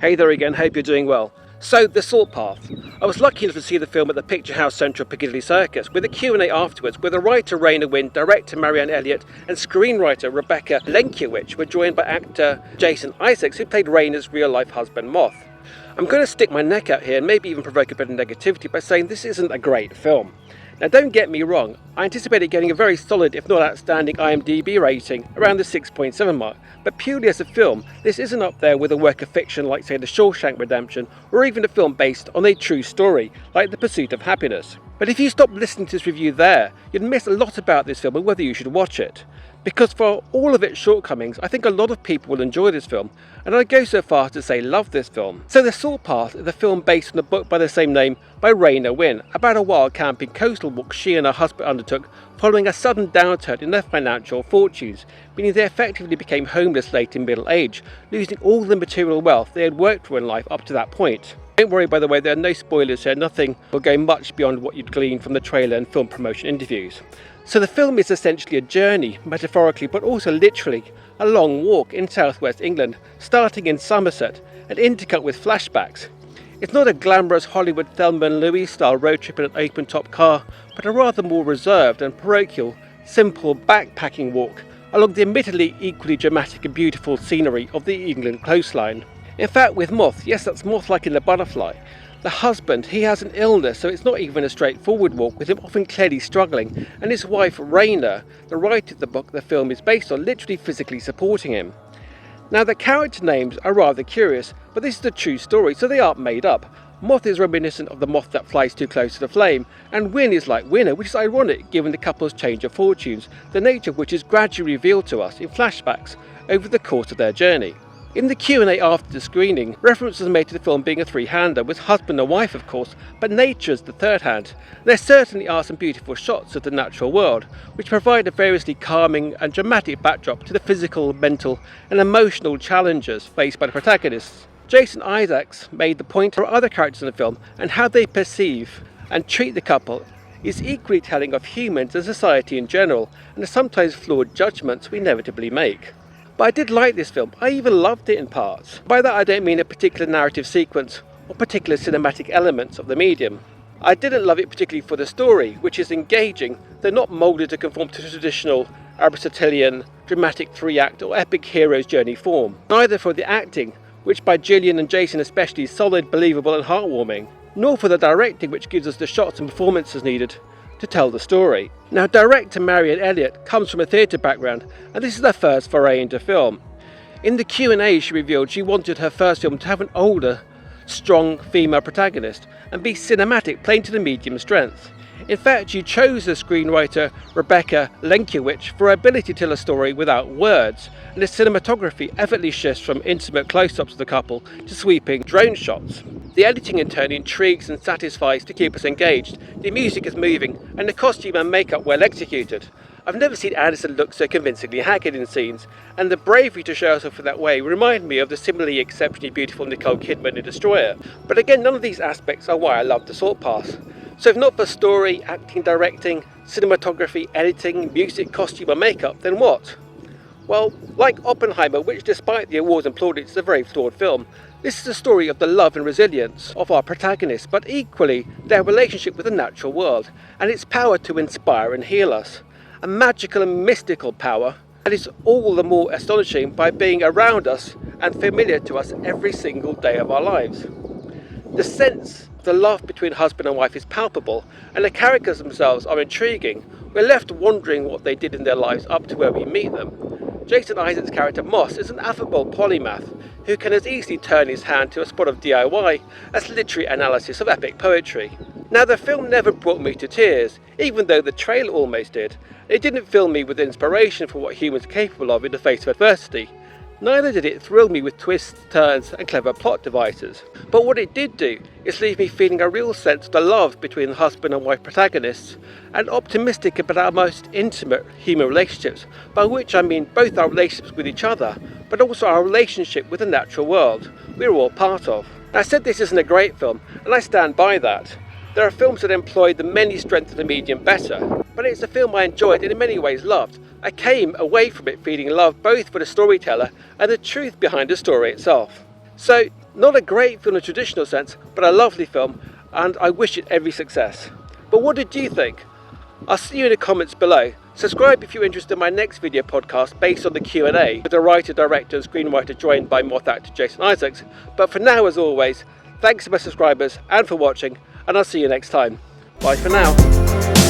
Hey there again, hope you're doing well. So, The Salt Path. I was lucky enough to see the film at the Picturehouse Central Piccadilly Circus, with a Q&A afterwards, where the writer Raynor Winn, director Marianne Elliott and screenwriter Rebecca Lenkiewicz were joined by actor Jason Isaacs, who played Raynor's real-life husband Moth. I'm going to stick my neck out here and maybe even provoke a bit of negativity by saying this isn't a great film. Now don't get me wrong, I anticipated getting a very solid, if not outstanding, IMDb rating around the 6.7 mark, but purely as a film, this isn't up there with a work of fiction like say The Shawshank Redemption, or even a film based on a true story like The Pursuit of Happiness. But if you stop listening to this review there, you'd miss a lot about this film and whether you should watch it. Because for all of its shortcomings, I think a lot of people will enjoy this film, and I'd go so far as to say love this film. So The Salt Path is a film based on the book by the same name by Raynor Winn, about a wild camping coastal walk she and her husband undertook following a sudden downturn in their financial fortunes, meaning they effectively became homeless late in middle age, losing all the material wealth they had worked for in life up to that point. Don't worry, by the way, there are no spoilers here, nothing will go much beyond what you'd glean from the trailer and film promotion interviews. So the film is essentially a journey, metaphorically but also literally, a long walk in southwest England, starting in Somerset and intercut with flashbacks. It's not a glamorous Hollywood Thelma and Louise style road trip in an open top car, but a rather more reserved and parochial, simple backpacking walk along the admittedly equally dramatic and beautiful scenery of the England coastline. In fact, with Moth, yes, that's Moth like in The Butterfly, the husband, he has an illness, so it's not even a straightforward walk, with him often clearly struggling, and his wife Raynor, the writer of the book the film is based on, literally physically supporting him. Now the character names are rather curious, but this is a true story, so they aren't made up. Moth is reminiscent of the moth that flies too close to the flame, and Winn is like Winner, which is ironic given the couple's change of fortunes, the nature of which is gradually revealed to us in flashbacks over the course of their journey. In the Q&A after the screening, reference was made to the film being a three-hander, with husband and wife of course, but nature's the third hand. There certainly are some beautiful shots of the natural world, which provide a variously calming and dramatic backdrop to the physical, mental and emotional challenges faced by the protagonists. Jason Isaacs made the point for other characters in the film and how they perceive and treat the couple is equally telling of humans and society in general, and the sometimes flawed judgments we inevitably make. But I did like this film, I even loved it in parts. By that I don't mean a particular narrative sequence or particular cinematic elements of the medium. I didn't love it particularly for the story, which is engaging, though not moulded to conform to the traditional Aristotelian dramatic three-act or epic hero's journey form. Neither for the acting, which by Gillian and Jason especially is solid, believable and heartwarming, nor for the directing, which gives us the shots and performances needed to tell the story. Now director Marianne Elliott comes from a theatre background, and this is her first foray into film. In the Q&A she revealed she wanted her first film to have an older, strong female protagonist and be cinematic, playing to the medium's strength. In fact, she chose the screenwriter Rebecca Lenkiewicz for her ability to tell a story without words, and the cinematography effortlessly shifts from intimate close-ups of the couple to sweeping drone shots. The editing in turn intrigues and satisfies to keep us engaged, the music is moving, and the costume and makeup well executed. I've never seen Anderson look so convincingly haggard in scenes, and the bravery to show herself in that way remind me of the similarly exceptionally beautiful Nicole Kidman in Destroyer. But again, none of these aspects are why I love The Salt Path. So if not for story, acting, directing, cinematography, editing, music, costume or makeup, then what? Well, like Oppenheimer, which despite the awards and plaudits is a very flawed film, this is a story of the love and resilience of our protagonists, but equally their relationship with the natural world and its power to inspire and heal us. A magical and mystical power that is all the more astonishing by being around us and familiar to us every single day of our lives. The sense of the love between husband and wife is palpable, and the characters themselves are intriguing. We're left wondering what they did in their lives up to where we meet them. Jason Isaacs' character Moss is an affable polymath who can as easily turn his hand to a spot of DIY as literary analysis of epic poetry. Now the film never brought me to tears, even though the trailer almost did. It didn't fill me with inspiration for what humans are capable of in the face of adversity. Neither did it thrill me with twists, turns and clever plot devices. But what it did do is leave me feeling a real sense of the love between the husband and wife protagonists, and optimistic about our most intimate human relationships, by which I mean both our relationships with each other, but also our relationship with the natural world we're all part of. I said this isn't a great film, and I stand by that. There are films that employ the many strengths of the medium better, but it's a film I enjoyed and in many ways loved. I came away from it feeling love both for the storyteller and the truth behind the story itself. So Not a great film in a traditional sense, but a lovely film, and I wish it every success. But what did you think? I'll see you in the comments below. Subscribe if you're interested in my next video podcast based on the Q&A with the writer, director and screenwriter joined by Moth actor Jason Isaacs. But for now, as always, thanks to my subscribers and for watching, and I'll see you next time. Bye for now.